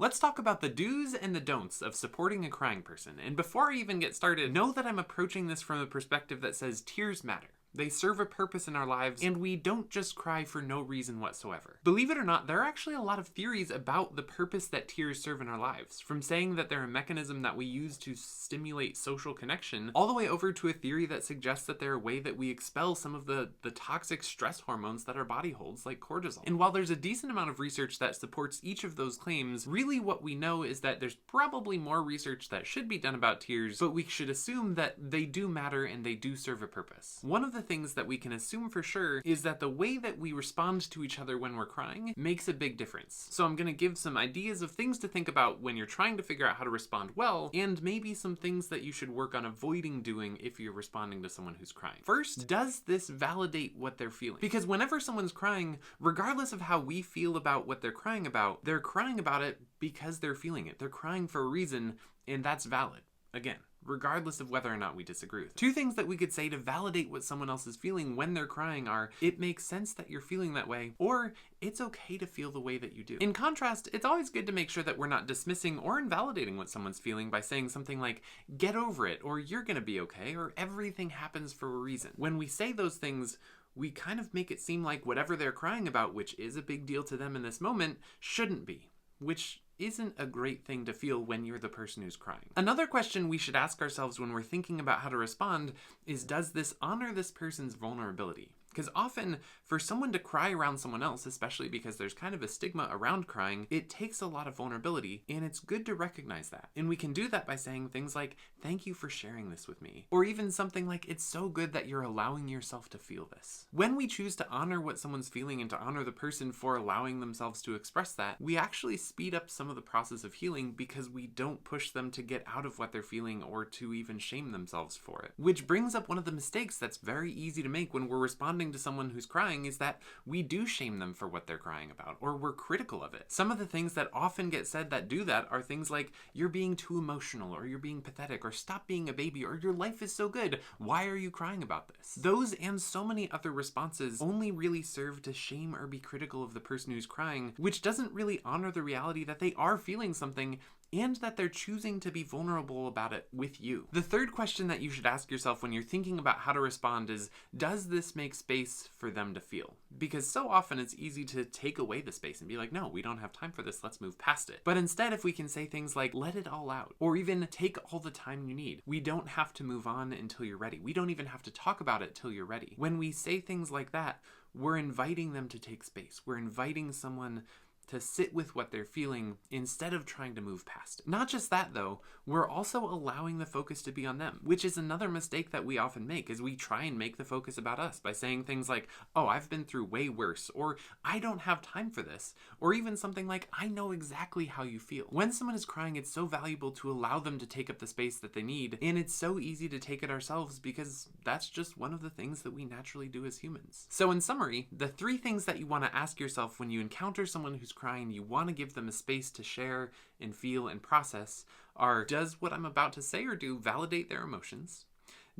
Let's talk about the do's and the don'ts of supporting a crying person. And before I even get started, know that I'm approaching this from a perspective that says tears matter. They serve a purpose in our lives, and we don't just cry for no reason whatsoever. Believe it or not, there are actually a lot of theories about the purpose that tears serve in our lives, from saying that they're a mechanism that we use to stimulate social connection, all the way over to a theory that suggests that they're a way that we expel some of the toxic stress hormones that our body holds, like cortisol. And while there's a decent amount of research that supports each of those claims, really what we know is that there's probably more research that should be done about tears, but we should assume that they do matter and they do serve a purpose. One of the things that we can assume for sure is that the way that we respond to each other when we're crying makes a big difference. So I'm going to give some ideas of things to think about when you're trying to figure out how to respond well, and maybe some things that you should work on avoiding doing if you're responding to someone who's crying. First, does this validate what they're feeling? Because whenever someone's crying, regardless of how we feel about what they're crying about it because they're feeling it. They're crying for a reason, and that's valid. Again, regardless of whether or not we disagree with it. Two things that we could say to validate what someone else is feeling when they're crying are, it makes sense that you're feeling that way, or it's okay to feel the way that you do. In contrast, it's always good to make sure that we're not dismissing or invalidating what someone's feeling by saying something like, get over it, or you're gonna be okay, or everything happens for a reason. When we say those things, we kind of make it seem like whatever they're crying about, which is a big deal to them in this moment, shouldn't be, which isn't a great thing to feel when you're the person who's crying. Another question we should ask ourselves when we're thinking about how to respond is, does this honor this person's vulnerability? Because often, for someone to cry around someone else, especially because there's kind of a stigma around crying, it takes a lot of vulnerability, and it's good to recognize that. And we can do that by saying things like, thank you for sharing this with me. Or even something like, it's so good that you're allowing yourself to feel this. When we choose to honor what someone's feeling and to honor the person for allowing themselves to express that, we actually speed up some of the process of healing because we don't push them to get out of what they're feeling or to even shame themselves for it. Which brings up one of the mistakes that's very easy to make when we're responding to someone who's crying, is that we do shame them for what they're crying about, or we're critical of it. Some of the things that often get said that do that are things like, you're being too emotional, or you're being pathetic, or stop being a baby, or your life is so good, why are you crying about this? Those and so many other responses only really serve to shame or be critical of the person who's crying, which doesn't really honor the reality that they are feeling something and that they're choosing to be vulnerable about it with you. The third question that you should ask yourself when you're thinking about how to respond is, does this make space for them to feel? Because so often it's easy to take away the space and be like, no, we don't have time for this, let's move past it. But instead, if we can say things like, let it all out, or even take all the time you need. We don't have to move on until you're ready. We don't even have to talk about it till you're ready. When we say things like that, we're inviting them to take space. We're inviting someone to sit with what they're feeling instead of trying to move past it. Not just that though, we're also allowing the focus to be on them, which is another mistake that we often make, is we try and make the focus about us by saying things like, oh, I've been through way worse, or I don't have time for this, or even something like, I know exactly how you feel. When someone is crying, it's so valuable to allow them to take up the space that they need, and it's so easy to take it ourselves because that's just one of the things that we naturally do as humans. So in summary, the three things that you want to ask yourself when you encounter someone who's crying, you want to give them a space to share and feel and process are, does what I'm about to say or do validate their emotions?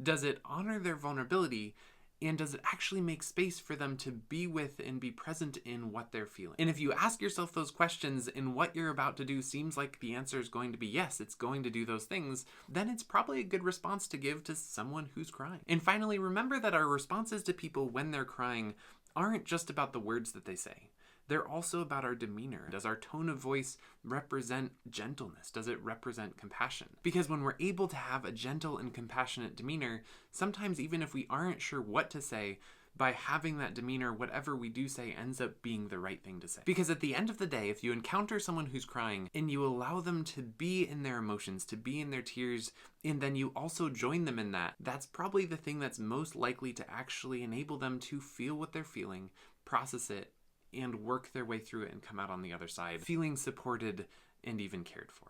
Does it honor their vulnerability? And does it actually make space for them to be with and be present in what they're feeling? And if you ask yourself those questions and what you're about to do seems like the answer is going to be yes, it's going to do those things, then it's probably a good response to give to someone who's crying. And finally, remember that our responses to people when they're crying aren't just about the words that they say. They're also about our demeanor. Does our tone of voice represent gentleness? Does it represent compassion? Because when we're able to have a gentle and compassionate demeanor, sometimes even if we aren't sure what to say, by having that demeanor, whatever we do say ends up being the right thing to say. Because at the end of the day, if you encounter someone who's crying and you allow them to be in their emotions, to be in their tears, and then you also join them in that, that's probably the thing that's most likely to actually enable them to feel what they're feeling, process it, and work their way through it and come out on the other side feeling supported and even cared for.